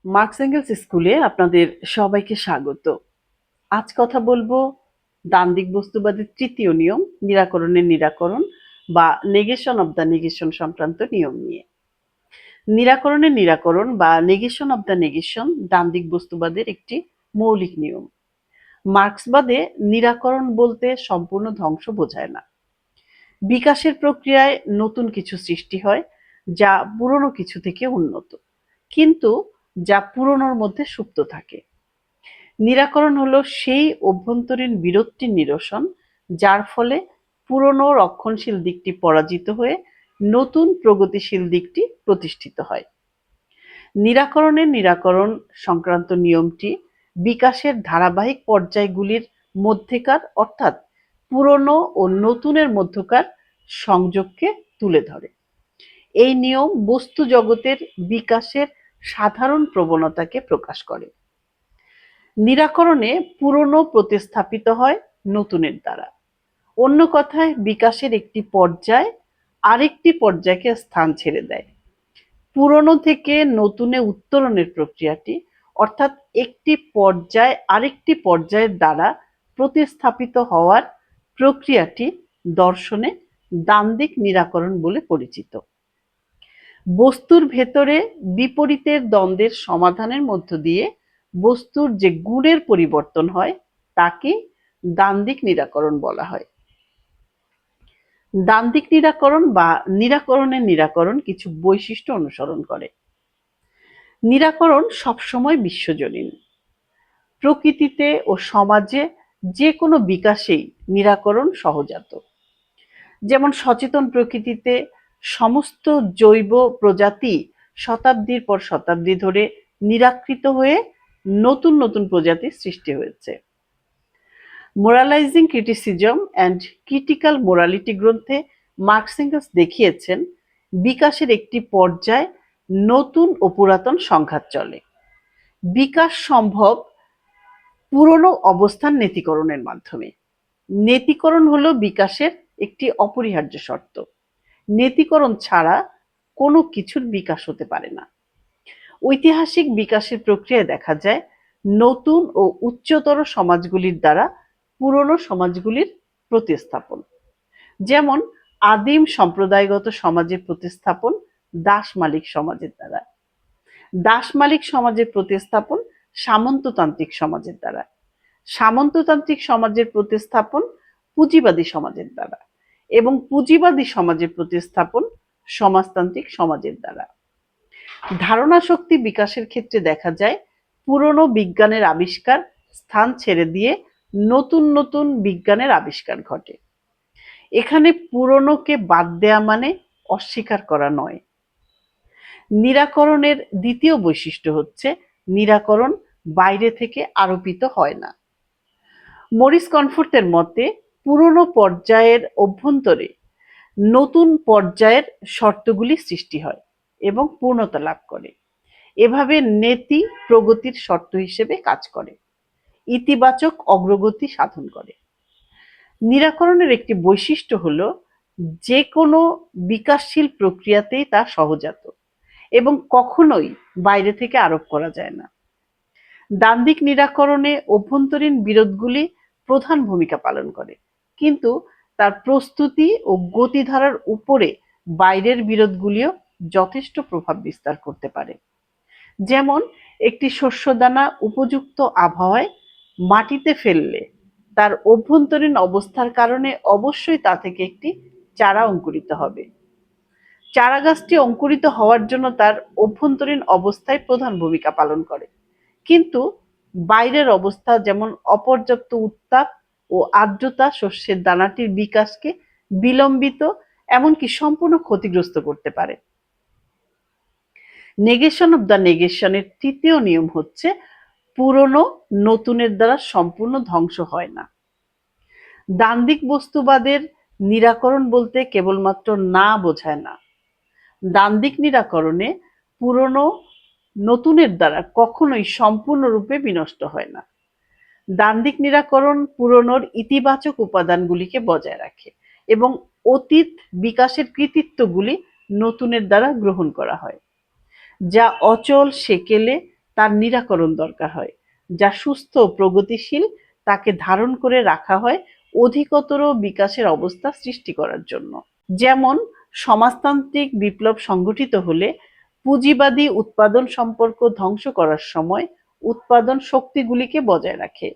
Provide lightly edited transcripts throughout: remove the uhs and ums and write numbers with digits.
Marks angles স্কুলে আপনাদের সবাইকে স্বাগত। আজ কথা বলবো দ্বান্দ্বিক বস্তুবাদের তৃতীয় নিয়ম নিরাকরণের নিরাকরণ বা নেগেশন অব দ্য নেগেশন সংক্রান্ত নিয়ম নিয়ে। নিরাকরণের নিরাকরণ বা নেগেশন অব দ্য নেগেশন দ্বান্দ্বিক বস্তুবাদের একটি মৌলিক নিয়ম। মার্কসবাদে নিরাকরণ বলতে সম্পূর্ণ ধ্বংস বোঝায় না। বিকাশের প্রক্রিয়ায় নতুন কিছু সৃষ্টি হয় যা পুরনো কিছু থেকে উন্নত, কিন্তু যা পুরনোর মধ্যে সুপ্ত থাকে। নিরাকরণ হলো সেই অভ্যন্তরীণ বিরোধটির নিরসন যার ফলে পুরনো রক্ষণশীল দিকটি পরাজিত হয়ে নতুন প্রগতিশীল দিকটি প্রতিষ্ঠিত হয়। নিরাকরণের নিরাকরণ সংক্রান্ত নিয়মটি বিকাশের ধারাবাহিক পর্যায়গুলির মধ্যেকার অর্থাৎ পুরনো ও নতুনের মধ্যকার সংযোগকে তুলে ধরে। এই নিয়ম বস্তু জগতের বিকাশের সাধারণ প্রবণতাকে প্রকাশ করে। নিরাকরণে পুরনো প্রতিস্থাপিত হয় নতুনের দ্বারা। অন্য কথায় বিকাশের একটি পর্যায় আরেকটি পর্যায়কে স্থান ছেড়ে দেয়। পুরনো থেকে নতুনে উত্তরণের প্রক্রিয়াটি অর্থাৎ একটি পর্যায় আরেকটি পর্যায়ের দ্বারা প্রতিস্থাপিত হওয়ার প্রক্রিয়াটি দর্শনে দ্বান্দ্বিক নিরাকরণ বলে পরিচিত। বস্তুর ভেতরে বিপরীতের দ্বন্দ্বের সমাধানের মধ্য দিয়ে বস্তুর যে গুণের পরিবর্তন হয় তাকে দ্বান্দ্বিক নিরাকরণ বলা হয়। দ্বান্দ্বিক নিরাকরণ বা নিরাকরণের নিরাকরণ কিছু বৈশিষ্ট্য অনুসরণ করে। নিরাকরণ সবসময় বিশ্বজনীন। প্রকৃতিতে ও সমাজে যে কোনো বিকাশেই নিরাকরণ সহজাত। যেমন সচেতন প্রকৃতিতে সমস্ত জৈব প্রজাতি শতাব্দীর পর শতাব্দী ধরে নিরাকৃত হয়ে নতুন নতুন প্রজাতির সৃষ্টি হয়েছে। মোরালাইজিং ক্রিটিসিজম অ্যান্ড ক্রিটিক্যাল মোরালিটি গ্রন্থে মার্কস এঙ্গেলস দেখিয়েছেন বিকাশের একটি পর্যায় নতুন ও পুরাতন সংঘাত চলে। বিকাশ সম্ভব পুরনো অবস্থান নেতিকরণের মাধ্যমে। নেতিকরণ হলো বিকাশের একটি অপরিহার্য শর্ত। নেতিকরণ ছাড়া কোনো কিছুর বিকাশ হতে পারে না। ঐতিহাসিক বিকাশের প্রক্রিয়ায় দেখা যায় নতুন ও উচ্চতর সমাজগুলির দ্বারা পুরনো সমাজগুলির প্রতিস্থাপন। যেমন আদিম সম্প্রদায়গত সমাজের প্রতিস্থাপন দাস মালিক সমাজের দ্বারা, দাস মালিক সমাজের প্রতিস্থাপন সামন্ততান্ত্রিক সমাজের দ্বারা, সামন্ততান্ত্রিক সমাজের প্রতিস্থাপন পুঁজিবাদী সমাজের দ্বারা এবং পুঁজিবাদী সমাজের প্রতিস্থাপন সমাজতান্ত্রিক সমাজের দ্বারা। ধারণা শক্তি বিকাশের ক্ষেত্রে দেখা যায় পুরনো বিজ্ঞানের আবিষ্কার স্থান ছেড়ে দিয়ে নতুন নতুন বিজ্ঞানের আবিষ্কার ঘটে। এখানে পুরনোকে বাদ দেয়া মানে অস্বীকার করা নয়। নিরাকরণের দ্বিতীয় বৈশিষ্ট্য হচ্ছে নিরাকরণ বাইরে থেকে আরোপিত হয় না। মরিস কনফোর্থের মতে পুরনো পর্যায়ের অভ্যন্তরে নতুন পর্যায়ের শর্তগুলি সৃষ্টি হয় এবং পূর্ণতা লাভ করে। এভাবে নেতি প্রগতির শর্ত হিসেবে কাজ করে, ইতিবাচক অগ্রগতি সাধন করে। নিরাকরণের একটি বৈশিষ্ট্য হলো যে কোনো বিকাশশীল প্রক্রিয়াতেই তা সহজাত এবং কখনোই বাইরে থেকে আরোপ করা যায় না। দ্বান্দ্বিক নিরাকরণে অভ্যন্তরীণ বিরোধগুলি প্রধান ভূমিকা পালন করে, কিন্তু তার প্রস্তুতি ও গতিধারার উপরে বাইরের বিরোধগুলিও যথেষ্ট প্রভাব বিস্তার করতে পারে। যেমন একটি শস্যদানা উপযুক্ত আবহাওয়ায় মাটিতে ফেললে তার অভ্যন্তরীণ অবস্থার কারণে অবশ্যই তা থেকে একটি চারা অঙ্কুরিত হবে। চারাগাছটি অঙ্কুরিত হওয়ার জন্য তার অভ্যন্তরীণ অবস্থায় প্রধান ভূমিকা পালন করে, কিন্তু বাইরের অবস্থা যেমন অপর্যাপ্ত উত্তাপ ও আর্দ্রতা শস্যের দানাটির বিকাশকে বিলম্বিত এমনকি সম্পূর্ণ ক্ষতিগ্রস্ত করতে পারে। নেগেশন অব দ্য নেগেশনের তৃতীয় নিয়ম হচ্ছে পুরনো নতুনের দ্বারা সম্পূর্ণ ধ্বংস হয় না। দ্বান্দ্বিক বস্তুবাদের নিরাকরণ বলতে কেবলমাত্র না বোঝায় না। দ্বান্দ্বিক নিরাকরণে পুরনো নতুনের দ্বারা কখনোই সম্পূর্ণরূপে বিনষ্ট হয় না। দ্বান্দ্বিক নিরাকরণ পুরনোর ইতিবাচক উপাদানগুলিকে বজায় রাখে এবং অতীত বিকাশের কৃতিত্বগুলি নতুনের দ্বারা গ্রহণ করা হয়। যা অচল সেকেলে তার নিরাকরণ দরকার হয়, যা সুস্থ ও প্রগতিশীল তাকে ধারণ করে রাখা হয় অধিকতর বিকাশের অবস্থা সৃষ্টি করার জন্য। যেমন সমাজতান্ত্রিক বিপ্লব সংঘটিত হলে পুঁজিবাদী উৎপাদন সম্পর্ক ধ্বংস করার সময় উৎপাদন শক্তিগুলিকে বজায় রাখে,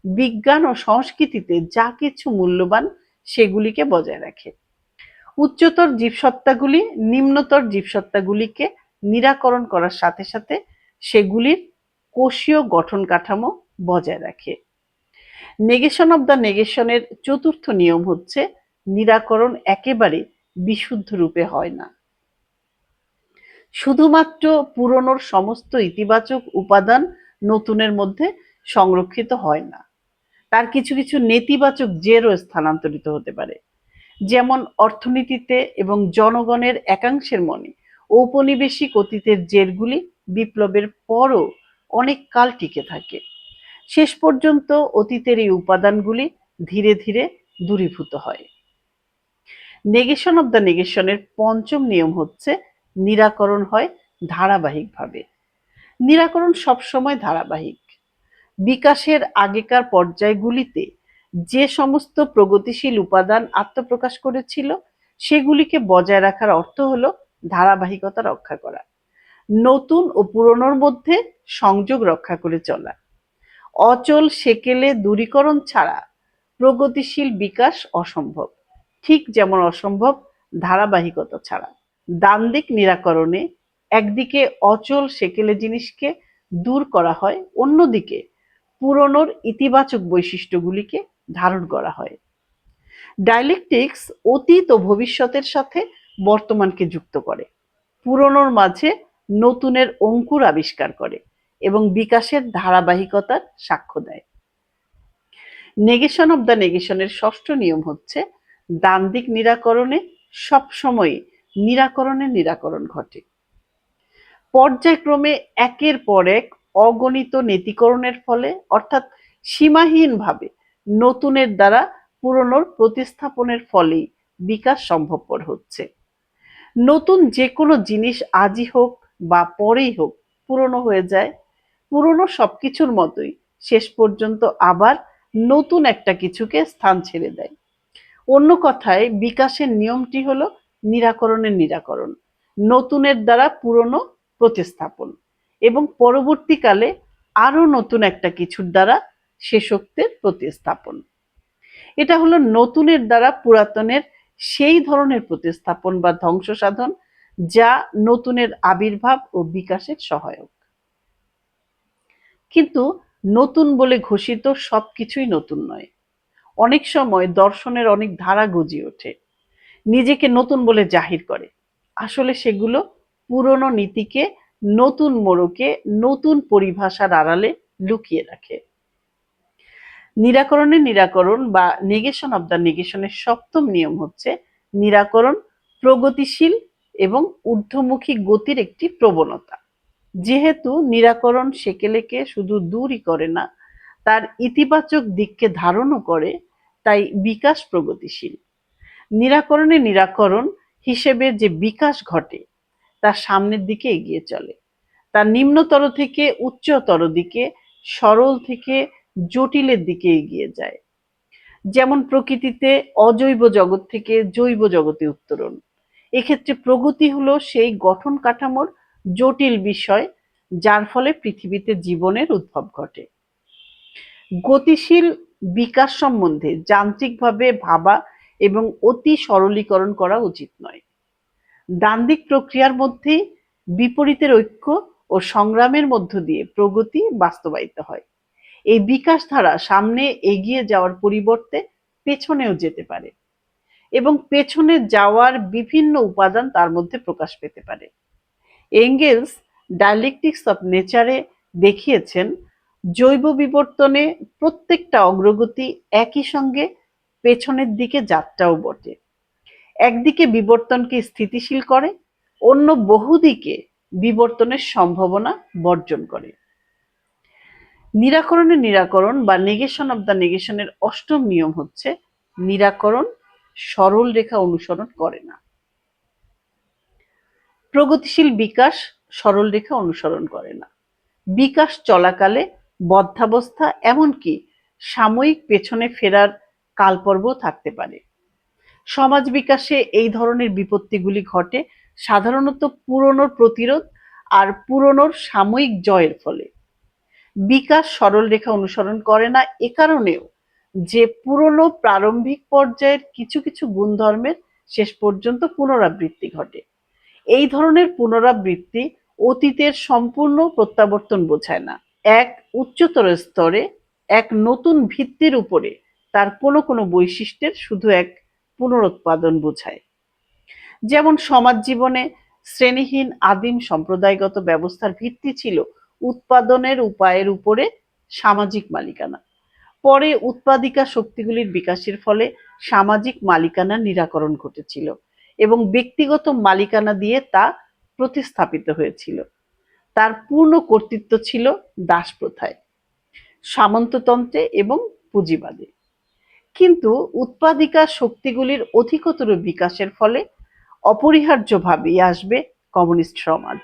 বিজ্ঞান ও সংস্কৃতিতে যা কিছু মূল্যবান সেগুলিকে বজায় রাখে। উচ্চতর জীবসত্তাগুলি নিম্নতর জীবসত্তাগুলিকে নিরাকরণ করার সাথে সাথে সেগুলির কোষীয় গঠন কাঠামো বজায় রাখে। নেগেশন অব দ্য নেগেশনের চতুর্থ নিয়ম হচ্ছে নিরাকরণ একেবারে বিশুদ্ধ রূপে হয় না। শুধুমাত্র পুরনোর সমস্ত ইতিবাচক উপাদান নতুনের মধ্যে সংরক্ষিত হয় না, তার কিছু কিছু নেতিবাচক জেরও স্থানান্তরিত হতে পারে। যেমন অর্থনীতিতে এবং জনগণের একাংশের মনে ঔপনিবেশিক অতীতের জেরগুলি বিপ্লবের পরও অনেক কাল টিকে থাকে। শেষ পর্যন্ত অতীতের এই উপাদানগুলি ধীরে ধীরে দূরীভূত হয়। নেগেশন অব দ্য নেগেশনের পঞ্চম নিয়ম হচ্ছে নিরাকরণ হয় ধারাবাহিকভাবে। নিরাকরণ সবসময় ধারাবাহিক। বিকাশের আগেকার পর্যায়গুলিতে যে সমস্ত প্রগতিশীল উপাদান আত্মপ্রকাশ করেছিল সেগুলিকে বজায় রাখার অর্থ হলো ধারাবাহিকতা রক্ষা করা, নতুন ও পুরনোর মধ্যে সংযোগ রক্ষা করে চলা। অচল সেকেলে দূরীকরণ ছাড়া প্রগতিশীল বিকাশ অসম্ভব, ঠিক যেমন অসম্ভব ধারাবাহিকতা ছাড়া। দ্বান্দ্বিক নিরাকরণে একদিকে অচল সেকেলে জিনিসকে দূর করা হয়, অন্যদিকে পুরনোর ইতিবাচক বৈশিষ্ট্যগুলিকে ধারণ করা হয়। ডায়ালেকটিক্স অতীত ও ভবিষ্যতের সাথে বর্তমানকে যুক্ত করে, পুরনোর মাঝে নতুনের অঙ্কুর আবিষ্কার করে এবং বিকাশের ধারাবাহিকতার সাক্ষ্য দেয়। নেগেশন অব দ্য নেগেশনের ষষ্ঠ নিয়ম হচ্ছে দ্বান্দ্বিক নিরাকরণে সবসময় নিরাকরণ ঘটে। পর্যায়ক্রমে একের পর এক অগণিত নেতিকরণের ফলে অর্থাৎ সীমাহীনভাবে নতুনের দ্বারা পুরনোর প্রতিস্থাপনের ফলেই বিকাশ সম্ভবপর হচ্ছে। নতুন যে কোনো জিনিস আজই হোক বা পরেই হোক পুরনো হয়ে যায়, পুরনো সবকিছুর মতোই শেষ পর্যন্ত আবার নতুন একটা কিছুকে স্থান ছেড়ে দেয়। অন্য কথায় বিকাশের নিয়মটি হলো নিরাকরণের নিরাকরণ, নতুনের দ্বারা পুরনো প্রতিস্থাপন এবং পরবর্তীকালে আরো নতুন একটা কিছুর দ্বারা শেষোক্তের প্রতিস্থাপন। এটা হলো নতুনের দ্বারা পুরাতনের সেই ধরনের প্রতিস্থাপন বা ধ্বংস সাধন যা নতুনের আবির্ভাব ও বিকাশের সহায়ক। কিন্তু নতুন বলে ঘোষিত সবকিছুই নতুন নয়। অনেক সময় দর্শনের অনেক ধারা গজিয়ে ওঠে, নিজেকে নতুন বলে জাহির করে, আসলে সেগুলো পুরনো নীতিকে নতুন মোড়কে নতুন পরিভাষার আড়ালে লুকিয়ে রাখে। নিরাকরণের নিরাকরণ বা নেগেশন অব দ্য নেগেশনের সপ্তম নিয়ম হচ্ছে নিরাকরণ প্রগতিশীল এবং ঊর্ধ্বমুখী গতির একটি প্রবণতা। যেহেতু নিরাকরণ সেকেলেকে শুধু দূরই করে না, তার ইতিবাচক দিককে ধারণও করে, তাই বিকাশ প্রগতিশীল। নিরাকরণে নিরাকরণ হিসেবে যে বিকাশ ঘটে তা সামনের দিকে এগিয়ে চলে, তার নিম্নতর থেকে উচ্চতর দিকে, সরল থেকে জটিলের দিকে এগিয়ে যায়। যেমন প্রকৃতিতে অজৈব জগৎ থেকে জৈব জগতে উত্তরণ। এক্ষেত্রে প্রগতি হলো সেই গঠন কাঠামোর জটিল বিষয় যার ফলে পৃথিবীতে জীবনের উদ্ভব ঘটে। গতিশীল বিকাশ সম্বন্ধে যান্ত্রিকভাবে ভাবা এবং অতি সরলীকরণ করা উচিত নয়। দ্বান্দ্বিক প্রক্রিয়ার মধ্যেই বিপরীতের ঐক্য ও সংগ্রামের মধ্য দিয়ে প্রগতি বাস্তবায়িত হয়। এই বিকাশ ধারা সামনে এগিয়ে যাওয়ার পরিবর্তে পেছনেও যেতে পারে এবং পেছনে যাওয়ার বিভিন্ন উপাদান তার মধ্যে প্রকাশ পেতে পারে। এঙ্গেলস ডায়ালেকটিক্স অফ নেচারে দেখিয়েছেন জৈব বিবর্তনে প্রত্যেকটা অগ্রগতি একই সঙ্গে পেছনের দিকে যাত্রাও বটে। একদিকে বিবর্তনকে স্থিতিশীল করে, অন্য বহুদিকে বিবর্তনের সম্ভাবনা বর্জন করে। নিরাকরণের নিরাকরণ বা নেগেশন অব দ্য নেগেশনের অষ্টম নিয়ম হচ্ছে নিরাকরণ সরল রেখা অনুসরণ করে না। প্রগতিশীল বিকাশ সরল রেখা অনুসরণ করে না। বিকাশ চলাকালে বদ্ধাবস্থা এমনকি সাময়িক পেছনে ফেরার কালপর্ব থাকতে পারে। সমাজ বিকাশে এই ধরনের বিপত্তিগুলি ঘটে সাধারণত পুরনোর প্রতিরোধ আর পুরনোর সাময়িক জয়ের ফলে। বিকাশ সরল রেখা অনুসরণ করে না এ কারণেও যে পুরনো প্রারম্ভিক পর্যায়ের কিছু কিছু গুণধর্মের শেষ পর্যন্ত পুনরাবৃত্তি ঘটে। এই ধরনের পুনরাবৃত্তি অতীতের সম্পূর্ণ প্রত্যাবর্তন বোঝায় না, এক উচ্চতর স্তরে এক নতুন ভিত্তির উপরে তার কোনো কোনো বৈশিষ্ট্যের শুধু এক পুনরুৎপাদন বোঝায়। যেমন সমাজ জীবনে শ্রেণীহীন আদিম সম্প্রদায়গত ব্যবস্থার ভিত্তি ছিল উৎপাদনের উপায়ের উপরে সামাজিক মালিকানা। পরে উৎপাদিকা শক্তিগুলির বিকাশের ফলে সামাজিক মালিকানার নিরাকরণ ঘটেছিল এবং ব্যক্তিগত মালিকানা দিয়ে তা প্রতিস্থাপিত হয়েছিল। তার পূর্ণ কর্তৃত্ব ছিল দাসপ্রথায়, সামন্ততন্ত্রে এবং পুঁজিবাদে। কিন্তু উৎপাদিকা শক্তিগুলির অধিকতর বিকাশের ফলে অপরিহার্যভাবেই আসবে কমিউনিস্ট সমাজ,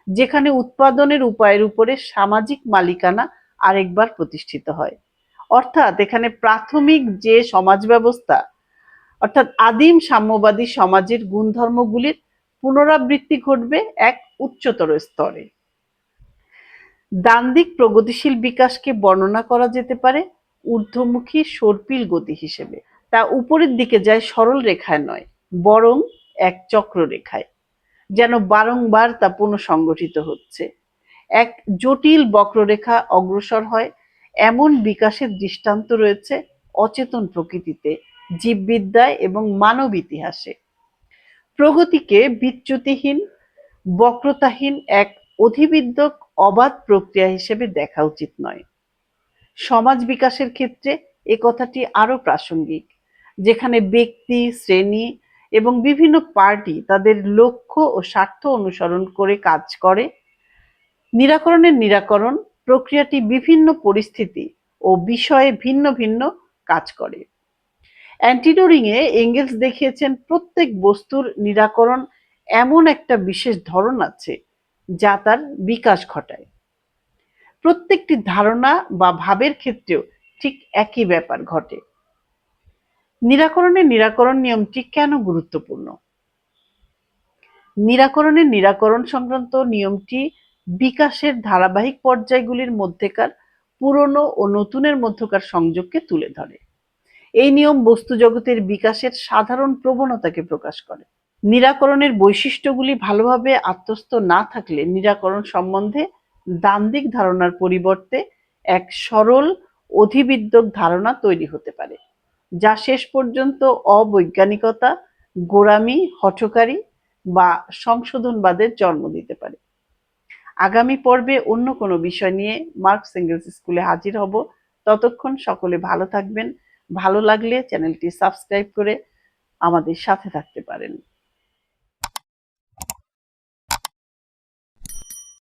যেখানে উৎপাদনের উপায়ের উপরে সামাজিক মালিকানা আরেকবার প্রতিষ্ঠিত হয়। অর্থাৎ এখানে প্রাথমিক যে সমাজ ব্যবস্থা অর্থাৎ আদিম সাম্যবাদী সমাজের গুণধর্মগুলির পুনরাবৃত্তি ঘটবে এক উচ্চতর স্তরে। দ্বান্দ্বিক প্রগতিশীল বিকাশকে বর্ণনা করা যেতে পারে ঊর্ধ্বমুখী সর্পিল গতি হিসেবে। তা উপরের দিকে যায় সরল রেখায় নয়, বরং এক চক্ররেখায়, যেন বারংবার তা পুনঃসংগঠিত হচ্ছে। এক জটিল বক্ররেখা অগ্রসর হয় এমন বিকাশের দৃষ্টান্ত রয়েছে অচেতন প্রকৃতিতে, জীববিদ্যায় এবং মানব ইতিহাসে। প্রগতিকে বিচ্যুতিহীন, বক্রতাহীন এক অধিবিদ্যক অবাধ প্রক্রিয়া হিসেবে দেখা উচিত নয়। সমাজ বিকাশের ক্ষেত্রে এ কথাটি আরো প্রাসঙ্গিক, যেখানে ব্যক্তি, শ্রেণী এবং বিভিন্ন পার্টি তাদের লক্ষ্য ও স্বার্থ অনুসরণ করে কাজ করে। নিরাকরণ প্রক্রিয়াটি বিভিন্ন পরিস্থিতি ও বিষয়ে ভিন্ন ভিন্ন কাজ করে। অ্যান্টিডোরিংয়ে এঙ্গেলস দেখিয়েছেন প্রত্যেক বস্তুর নিরাকরণ এমন একটা বিশেষ ধরন আছে যা তার বিকাশ ঘটায়। প্রত্যেকটি ধারণা বা ভাবের ক্ষেত্রেও ঠিক একই ব্যাপার ঘটে। নিরাকরণ নিয়মটি কেন গুরুত্বপূর্ণ? নিরাকরণ সংক্রান্ত নিয়মটি বিকাশের ধারাবাহিক পর্যায়গুলির মধ্যেকার পুরনো ও নতুনের মধ্যকার সংযোগকে তুলে ধরে। এই নিয়ম বস্তু জগতের বিকাশের সাধারণ প্রবণতাকে প্রকাশ করে। নিরাকরণের বৈশিষ্ট্যগুলি ভালোভাবে আত্মস্থ না থাকলে নিরাকরণ সম্বন্ধে দ্বান্দ্বিক ধারণার পরিবর্তে এক সরল অধিবিদ্যক ধারণা তৈরি হতে পারে, যা শেষ পর্যন্ত অবৈজ্ঞানিকতা, গোঁড়ামি, হঠকারী বা সংশোধনবাদের জন্ম দিতে পারে। আগামী পর্বে অন্য কোনো বিষয় নিয়ে মার্কস এঙ্গেলস স্কুলে হাজির হব। ততক্ষণ সকলে ভালো থাকবেন। ভালো লাগলে চ্যানেলটি সাবস্ক্রাইব করে আমাদের সাথে থাকতে পারেন।